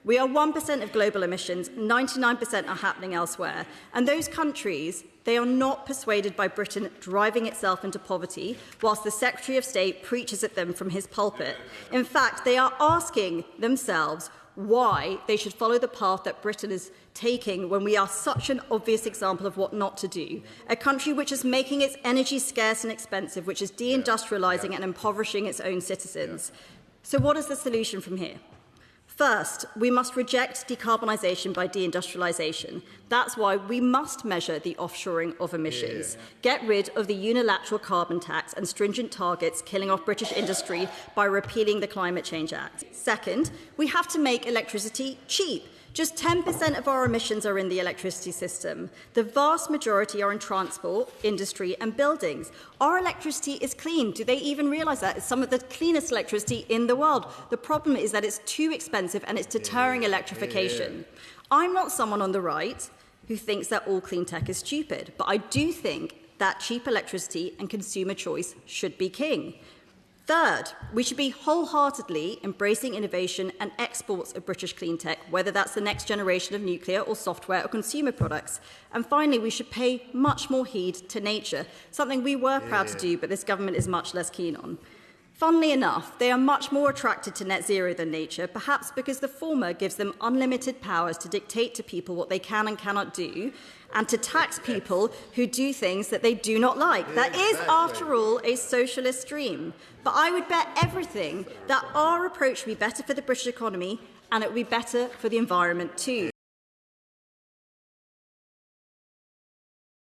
We are 1% of global emissions, 99% are happening elsewhere. And those countries, they are not persuaded by Britain driving itself into poverty, whilst the Secretary of State preaches at them from his pulpit. In fact, they are asking themselves why they should follow the path that Britain is taking when we are such an obvious example of what not to do. A country which is making its energy scarce and expensive, which is deindustrialising and impoverishing its own citizens. So what is the solution from here? First, we must reject decarbonisation by deindustrialisation. That's why we must measure the offshoring of emissions, get rid of the unilateral carbon tax and stringent targets killing off British industry by repealing the Climate Change Act. Second, we have to make electricity cheap. Just 10% of our emissions are in the electricity system. The vast majority are in transport, industry and buildings. Our electricity is clean. Do they even realise that? It's some of the cleanest electricity in the world. The problem is that it's too expensive and it's deterring electrification. I'm not someone on the right who thinks that all clean tech is stupid, but I do think that cheap electricity and consumer choice should be king. Third, we should be wholeheartedly embracing innovation and exports of British clean tech, whether that's the next generation of nuclear or software or consumer products. And finally, we should pay much more heed to nature, something we were proud to do, but this government is much less keen on. Funnily enough, they are much more attracted to net zero than nature, perhaps because the former gives them unlimited powers to dictate to people what they can and cannot do, and to tax people who do things that they do not like. That is, after all, a socialist dream. But I would bet everything that our approach would be better for the British economy and it would be better for the environment too.